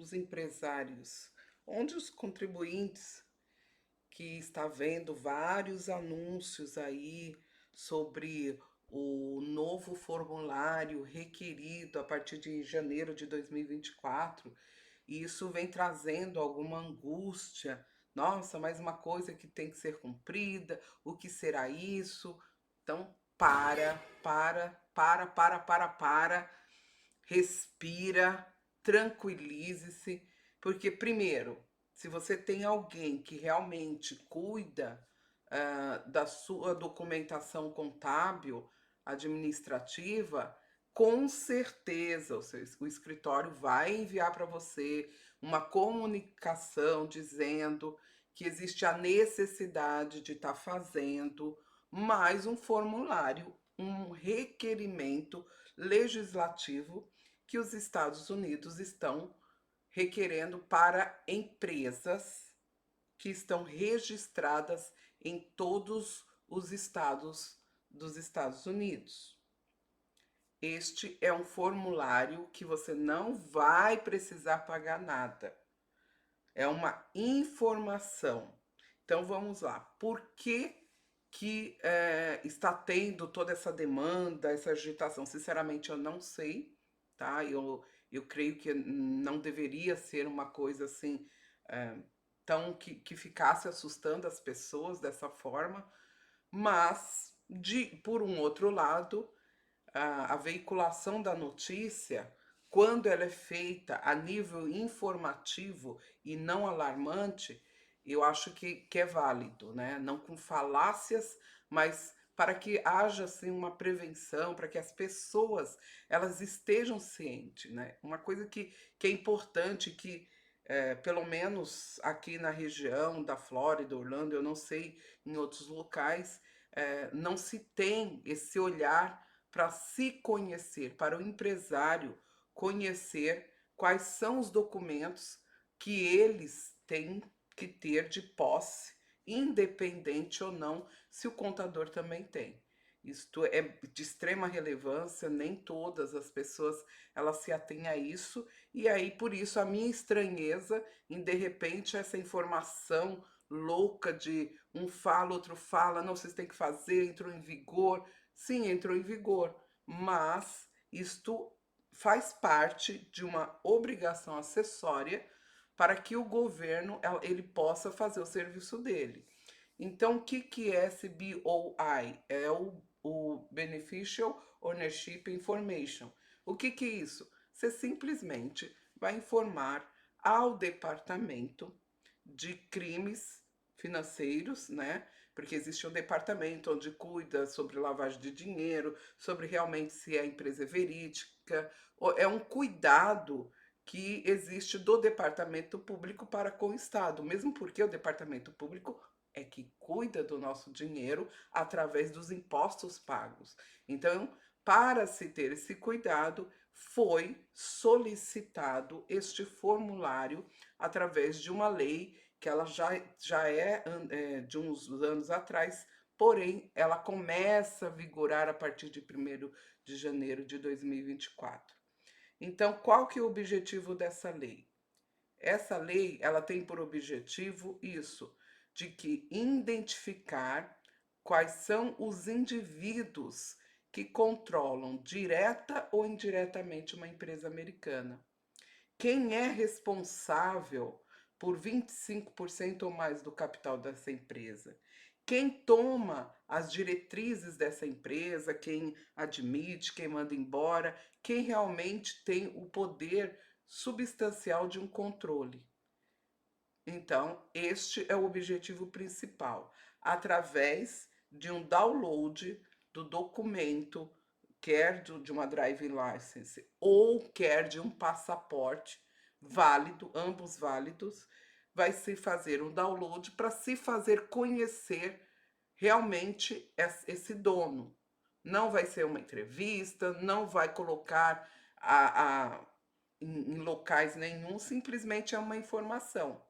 dos empresários, onde os contribuintes que está vendo vários anúncios aí sobre o novo formulário requerido a partir de janeiro de 2024, e isso vem trazendo alguma angústia. Nossa, mais uma coisa que tem que ser cumprida, o que será isso? Então, para, respira, tranquilize-se, porque, primeiro, se você tem alguém que realmente cuida da sua documentação contábil, administrativa, com certeza o escritório vai enviar para você uma comunicação dizendo que existe a necessidade de estar fazendo mais um formulário, um requerimento legislativo que os Estados Unidos estão requerendo para empresas que estão registradas em todos os estados dos Estados Unidos. Este é um formulário que você não vai precisar pagar nada. É uma informação. Então vamos lá. Por que está tendo toda essa demanda, essa agitação? Sinceramente, eu não sei, tá? Eu creio que não deveria ser uma coisa assim tão que ficasse assustando as pessoas dessa forma, mas por um outro lado, a veiculação da notícia, quando ela é feita a nível informativo e não alarmante, eu acho que é válido, né? Não com falácias, mas para que haja assim uma prevenção, para que as pessoas elas estejam cientes, né? Uma coisa que é importante, que pelo menos aqui na região da Flórida, Orlando, eu não sei em outros locais, não se tem esse olhar para se conhecer, para o empresário conhecer quais são os documentos que eles têm que ter de posse, independente ou não se o contador também tem. Isto é de extrema relevância, nem todas as pessoas elas se atêm a isso, e aí por isso a minha estranheza em de repente essa informação louca de um fala, outro fala, não, vocês têm que fazer, entrou em vigor. Sim, entrou em vigor, mas isto faz parte de uma obrigação acessória para que o governo ele possa fazer o serviço dele. Então, o que é esse BOI? É o Beneficial Ownership Information. O que é isso? Você simplesmente vai informar ao departamento de crimes financeiros, né? Porque existe um departamento onde cuida sobre lavagem de dinheiro, sobre realmente se a empresa é verídica. É um cuidado que existe do departamento público para com o Estado, mesmo porque o departamento público é que cuida do nosso dinheiro através dos impostos pagos. Então, para se ter esse cuidado, foi solicitado este formulário através de uma lei que ela já é de uns anos atrás, porém ela começa a vigorar a partir de 1º de janeiro de 2024. Então, qual que é o objetivo dessa lei? Essa lei, ela tem por objetivo isso, de que identificar quais são os indivíduos que controlam direta ou indiretamente uma empresa americana. Quem é responsável por 25% ou mais do capital dessa empresa? Quem toma as diretrizes dessa empresa, quem admite, quem manda embora, quem realmente tem o poder substancial de um controle. Então, este é o objetivo principal, através de um download do documento, quer de uma driving license ou quer de um passaporte válido, ambos válidos, vai se fazer um download para se fazer conhecer realmente esse dono. Não vai ser uma entrevista, não vai colocar em locais nenhum, simplesmente é uma informação.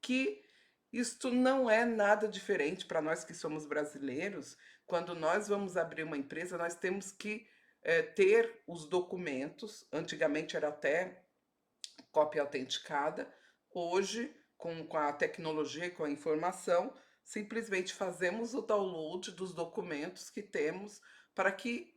Que isto não é nada diferente para nós que somos brasileiros. Quando nós vamos abrir uma empresa, nós temos que ter os documentos. Antigamente era até cópia autenticada. Hoje, com a tecnologia, com a informação, simplesmente fazemos o download dos documentos que temos para que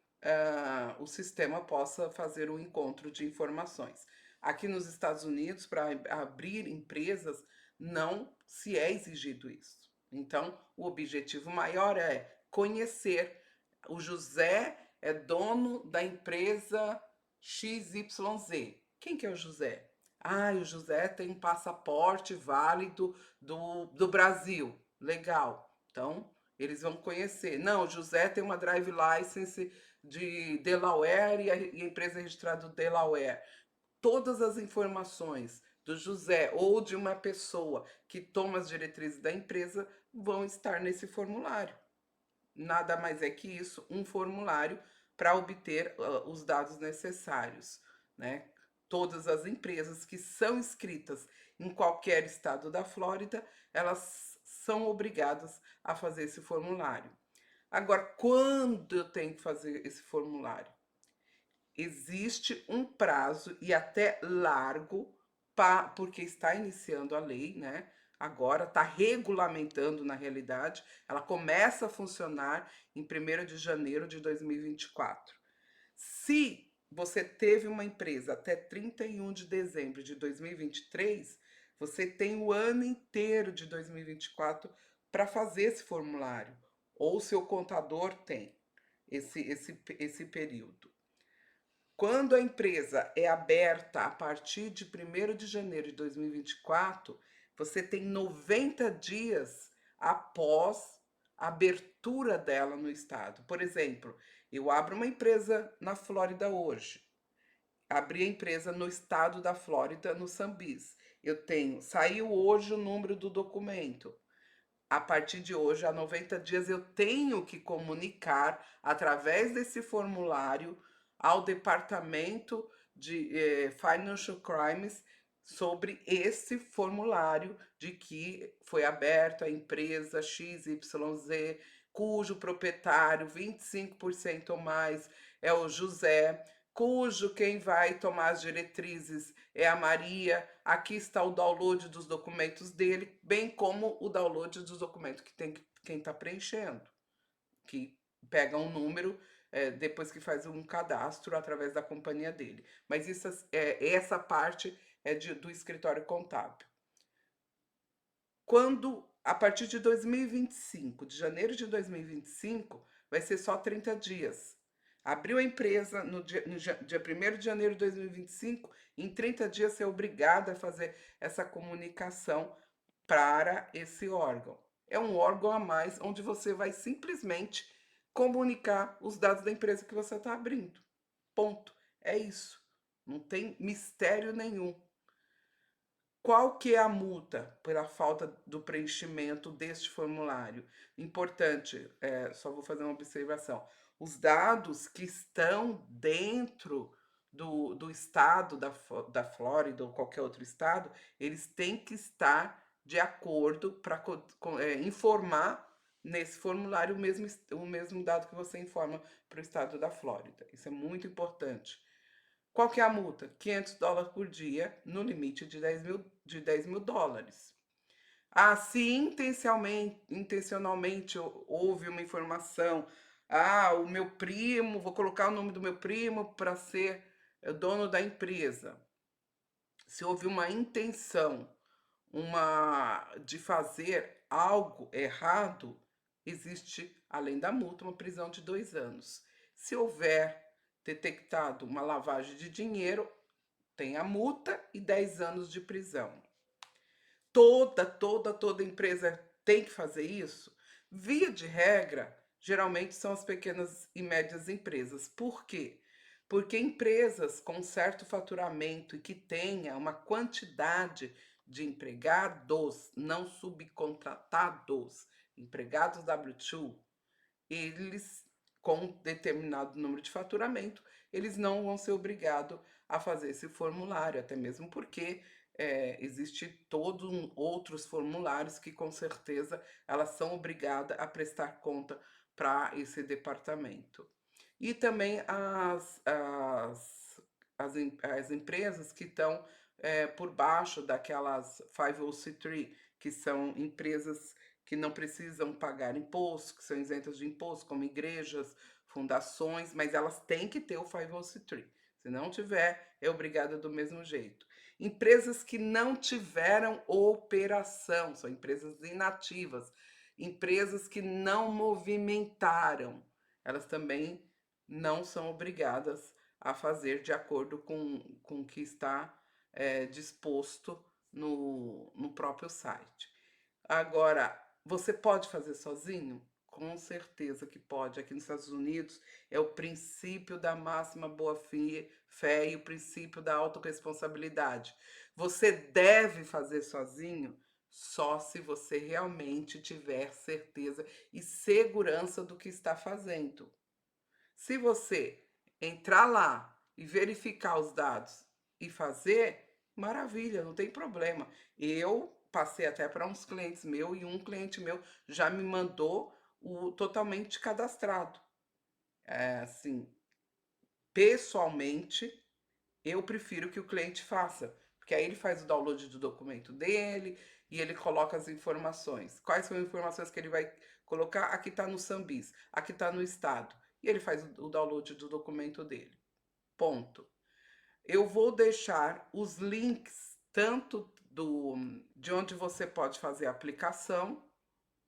o sistema possa fazer o encontro de informações. Aqui nos Estados Unidos, para abrir empresas, não se é exigido isso. Então, o objetivo maior é conhecer. O José é dono da empresa XYZ. Quem que é o José? Ah, o José tem um passaporte válido do Brasil. Legal. Então, eles vão conhecer. Não, o José tem uma drive license de Delaware e a empresa é registrada do Delaware. Todas as informações do José ou de uma pessoa que toma as diretrizes da empresa vão estar nesse formulário. Nada mais é que isso, um formulário para obter os dados necessários, né? Todas as empresas que são inscritas em qualquer estado da Flórida, elas são obrigadas a fazer esse formulário. Agora, quando eu tenho que fazer esse formulário? Existe um prazo e até largo, porque está iniciando a lei, né? Agora está regulamentando na realidade, ela começa a funcionar em 1º de janeiro de 2024. Se você teve uma empresa até 31 de dezembro de 2023, você tem o ano inteiro de 2024 para fazer esse formulário, ou seu contador tem esse período. Quando a empresa é aberta a partir de 1º de janeiro de 2024, você tem 90 dias após a abertura dela no estado. Por exemplo, eu abro uma empresa na Flórida hoje. Abri a empresa no estado da Flórida, no Sambis. Saiu hoje o número do documento. A partir de hoje, há 90 dias, eu tenho que comunicar através desse formulário ao Departamento de Financial Crimes sobre esse formulário de que foi aberta a empresa XYZ, cujo proprietário 25% ou mais é o José, cujo quem vai tomar as diretrizes é a Maria. Aqui está o download dos documentos dele, bem como o download dos documentos que tem quem está preenchendo, que pega um número depois que faz um cadastro através da companhia dele. Mas essa parte é do escritório contábil. A partir de 2025, de janeiro de 2025, vai ser só 30 dias. Abriu a empresa no dia 1º de janeiro de 2025, em 30 dias você é obrigado a fazer essa comunicação para esse órgão. É um órgão a mais onde você vai simplesmente comunicar os dados da empresa que você está abrindo. Ponto. É isso. Não tem mistério nenhum. Qual que é a multa pela falta do preenchimento deste formulário? Importante, só vou fazer uma observação. Os dados que estão dentro do estado da Flórida ou qualquer outro estado, eles têm que estar de acordo para informar nesse formulário o mesmo dado que você informa para o estado da Flórida. Isso é muito importante. Qual que é a multa? $500 por dia, no limite de 10 mil dólares. Ah, se intencionalmente houve uma informação, o meu primo, vou colocar o nome do meu primo para ser dono da empresa. Se houve uma intenção de fazer algo errado, existe, além da multa, uma prisão de 2 anos. Se houver detectado uma lavagem de dinheiro, tem a multa e 10 anos de prisão. Toda empresa tem que fazer isso? Via de regra, geralmente são as pequenas e médias empresas. Por quê? Porque empresas com certo faturamento e que tenha uma quantidade de empregados, não subcontratados, empregados W2, eles, com determinado número de faturamento, eles não vão ser obrigados a fazer esse formulário, até mesmo porque existe todos outros formulários que com certeza elas são obrigadas a prestar conta para esse departamento. E também as empresas que estão por baixo daquelas 501(c)(3), que são empresas que não precisam pagar imposto, que são isentas de imposto, como igrejas, fundações, mas elas têm que ter o 501(c)(3). Se não tiver, é obrigada do mesmo jeito. Empresas que não tiveram operação, são empresas inativas, empresas que não movimentaram, elas também não são obrigadas a fazer de acordo com o que está disposto no próprio site. Agora, você pode fazer sozinho? Com certeza que pode. Aqui nos Estados Unidos é o princípio da máxima boa-fé e o princípio da autorresponsabilidade. Você deve fazer sozinho só se você realmente tiver certeza e segurança do que está fazendo. Se você entrar lá e verificar os dados e fazer, maravilha, não tem problema. Eu passei até para uns clientes meus e um cliente meu já me mandou o totalmente cadastrado. Assim, pessoalmente, eu prefiro que o cliente faça, porque aí ele faz o download do documento dele e ele coloca as informações. Quais são as informações que ele vai colocar? Aqui está no Sambis, aqui está no estado. E ele faz o download do documento dele. Ponto. Eu vou deixar os links tanto de onde você pode fazer a aplicação,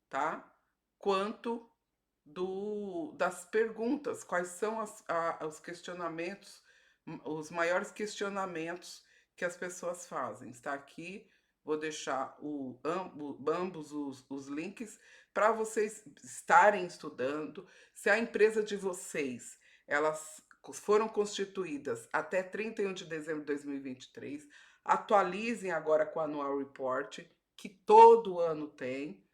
tá? Quanto das perguntas, quais são os questionamentos, os maiores questionamentos que as pessoas fazem. Está aqui, vou deixar ambos os links para vocês estarem estudando. Se a empresa de vocês, elas foram constituídas até 31 de dezembro de 2023, atualizem agora com o Annual Report, que todo ano tem,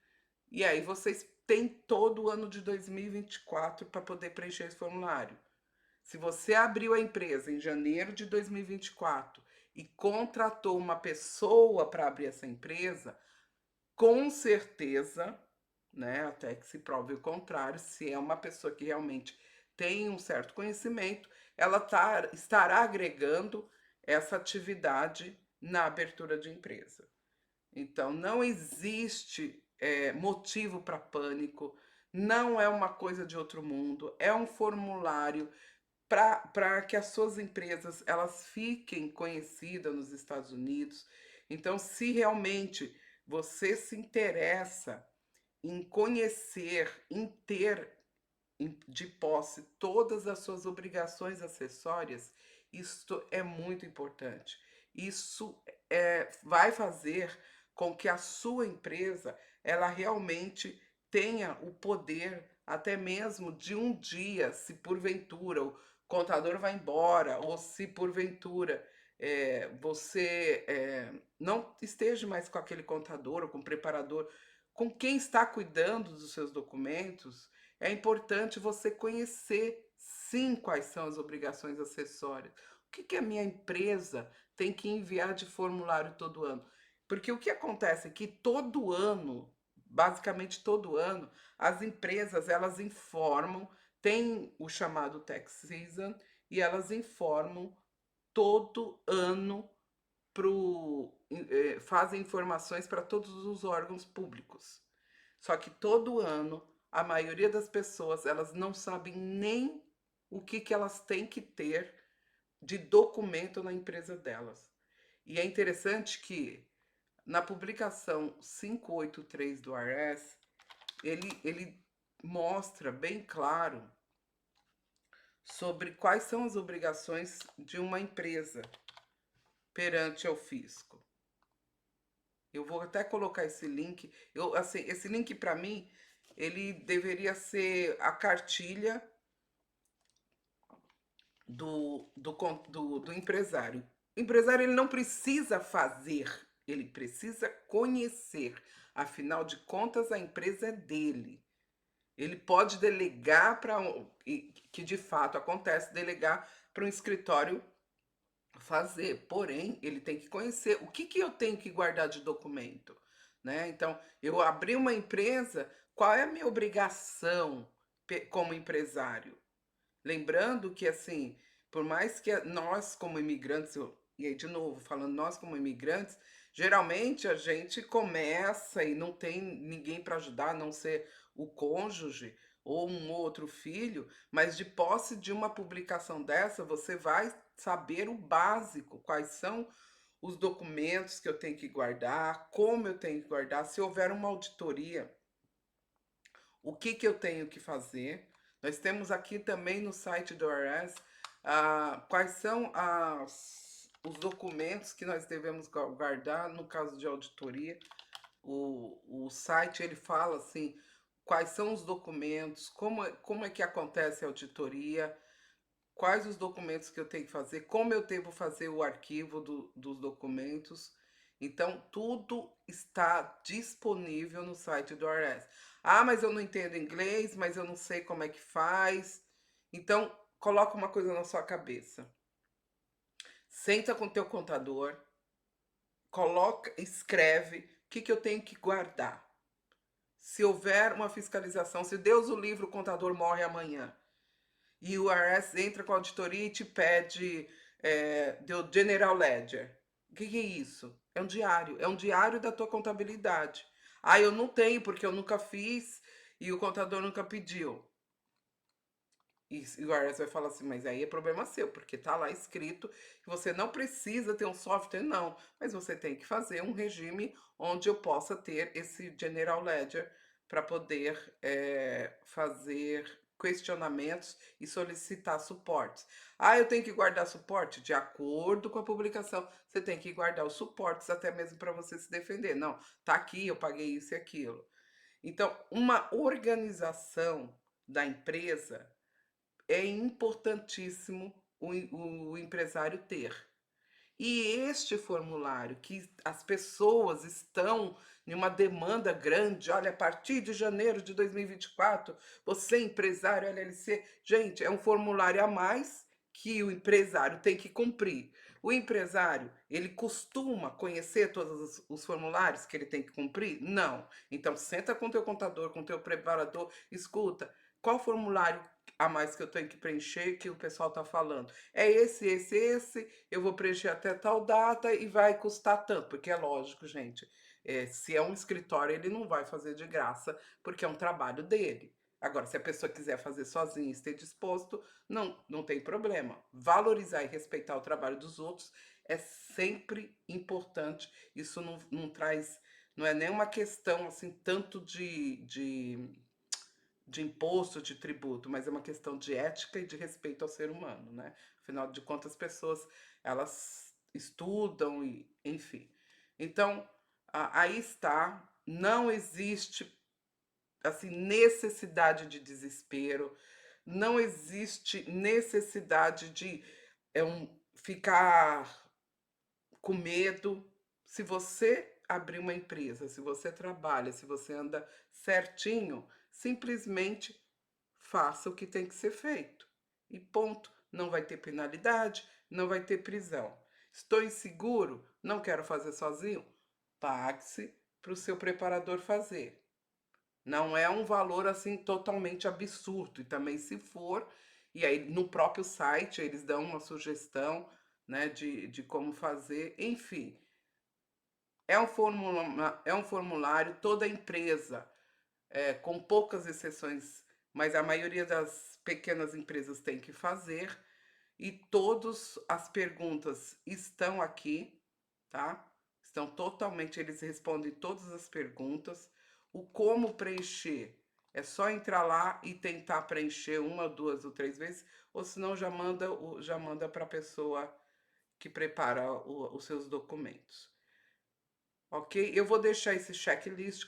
e aí vocês têm todo o ano de 2024 para poder preencher esse formulário. Se você abriu a empresa em janeiro de 2024 e contratou uma pessoa para abrir essa empresa, com certeza, né, até que se prove o contrário, se é uma pessoa que realmente tem um certo conhecimento, ela estará agregando essa atividade na abertura de empresa. Então, não existe motivo para pânico, não é uma coisa de outro mundo, é um formulário para que as suas empresas elas fiquem conhecidas nos Estados Unidos. Então, se realmente você se interessa em conhecer, em ter de posse todas as suas obrigações acessórias, isso é muito importante. Isso vai fazer com que a sua empresa ela realmente tenha o poder até mesmo de um dia, se porventura o contador vai embora ou se porventura você não esteja mais com aquele contador ou com preparador, com quem está cuidando dos seus documentos, é importante você conhecer, sim, quais são as obrigações acessórias. O que a minha empresa tem que enviar de formulário todo ano? Porque o que acontece é que todo ano, basicamente todo ano, as empresas elas informam, tem o chamado tax season, e elas informam todo ano fazem informações para todos os órgãos públicos. Só que todo ano, a maioria das pessoas, elas não sabem nem o que elas têm que ter de documento na empresa delas. E é interessante que na publicação 583 do IRS, ele mostra bem claro sobre quais são as obrigações de uma empresa perante ao fisco. Eu vou até colocar esse link. Assim, esse link para mim, ele deveria ser a cartilha do empresário. O empresário ele não precisa fazer, ele precisa conhecer. Afinal de contas, a empresa é dele. Ele pode delegar para que de fato acontece, delegar para um escritório fazer, porém, ele tem que conhecer o que eu tenho que guardar de documento, né? Então, eu abri uma empresa, qual é a minha obrigação como empresário? Lembrando que, assim, por mais que nós, como imigrantes, e aí de novo, falando nós como imigrantes, geralmente a gente começa e não tem ninguém para ajudar, a não ser o cônjuge ou um outro filho, mas de posse de uma publicação dessa, você vai saber o básico, quais são os documentos que eu tenho que guardar, como eu tenho que guardar, se houver uma auditoria, o que, que eu tenho que fazer. Nós temos aqui também no site do IRS quais são os documentos que nós devemos guardar no caso de auditoria. O site ele fala assim, quais são os documentos, como é que acontece a auditoria, quais os documentos que eu tenho que fazer, como eu devo fazer o arquivo dos documentos. Então, tudo está disponível no site do IRS. Ah, mas eu não entendo inglês, mas eu não sei como é que faz. Então, coloca uma coisa na sua cabeça. Senta com o teu contador, coloca, escreve o que, que eu tenho que guardar. Se houver uma fiscalização, se Deus o livre, o contador morre amanhã, e o IRS entra com a auditoria e te pede do General Ledger. O que, que é isso? É um diário da tua contabilidade. Ah, eu não tenho porque eu nunca fiz e o contador nunca pediu. E o IRS vai falar assim, mas aí é problema seu, porque tá lá escrito que você não precisa ter um software, não, mas você tem que fazer um regime onde eu possa ter esse General Ledger para poder fazer questionamentos e solicitar suportes. Ah, eu tenho que guardar suporte? De acordo com a publicação, você tem que guardar os suportes até mesmo para você se defender. Não, tá aqui, eu paguei isso e aquilo. Então, uma organização da empresa é importantíssimo o empresário ter. E este formulário, que as pessoas estão em uma demanda grande, olha, a partir de janeiro de 2024, você empresário LLC, gente, é um formulário a mais que o empresário tem que cumprir. O empresário, ele costuma conhecer todos os formulários que ele tem que cumprir? Não. Então, senta com o teu contador, com o teu preparador, escuta, qual formulário a mais que eu tenho que preencher que o pessoal está falando? É esse, eu vou preencher até tal data e vai custar tanto, porque é lógico, gente, se é um escritório, ele não vai fazer de graça, porque é um trabalho dele. Agora, se a pessoa quiser fazer sozinha e esteja disposto, não tem problema. Valorizar e respeitar o trabalho dos outros é sempre importante. Isso não traz, não é nem uma questão assim tanto de imposto, de tributo, mas é uma questão de ética e de respeito ao ser humano, né? Afinal de contas, as pessoas, elas estudam e, enfim. Então, aí está, não existe assim necessidade de desespero, não existe necessidade de ficar com medo. Se você abrir uma empresa, se você trabalha, se você anda certinho, simplesmente faça o que tem que ser feito. E ponto. Não vai ter penalidade, não vai ter prisão. Estou inseguro, não quero fazer sozinho? Pague-se para o seu preparador fazer. Não é um valor assim totalmente absurdo. E também se for, e aí no próprio site eles dão uma sugestão, né, de como fazer, enfim. É um formulário, toda empresa, com poucas exceções, mas a maioria das pequenas empresas tem que fazer, e todas as perguntas estão aqui, tá? Estão totalmente, eles respondem todas as perguntas. O como preencher é só entrar lá e tentar preencher uma, duas ou três vezes, ou senão já manda para a pessoa que prepara os seus documentos. Ok? Eu vou deixar esse checklist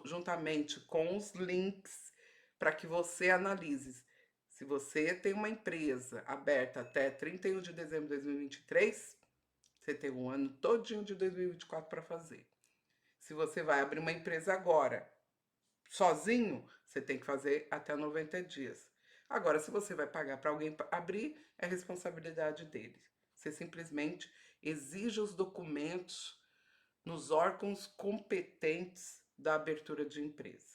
juntamente com os links para que você analise. Se você tem uma empresa aberta até 31 de dezembro de 2023, você tem um ano todinho de 2024 para fazer. Se você vai abrir uma empresa agora, sozinho, você tem que fazer até 90 dias. Agora, se você vai pagar para alguém abrir, é responsabilidade dele. Você simplesmente exige os documentos nos órgãos competentes da abertura de empresa.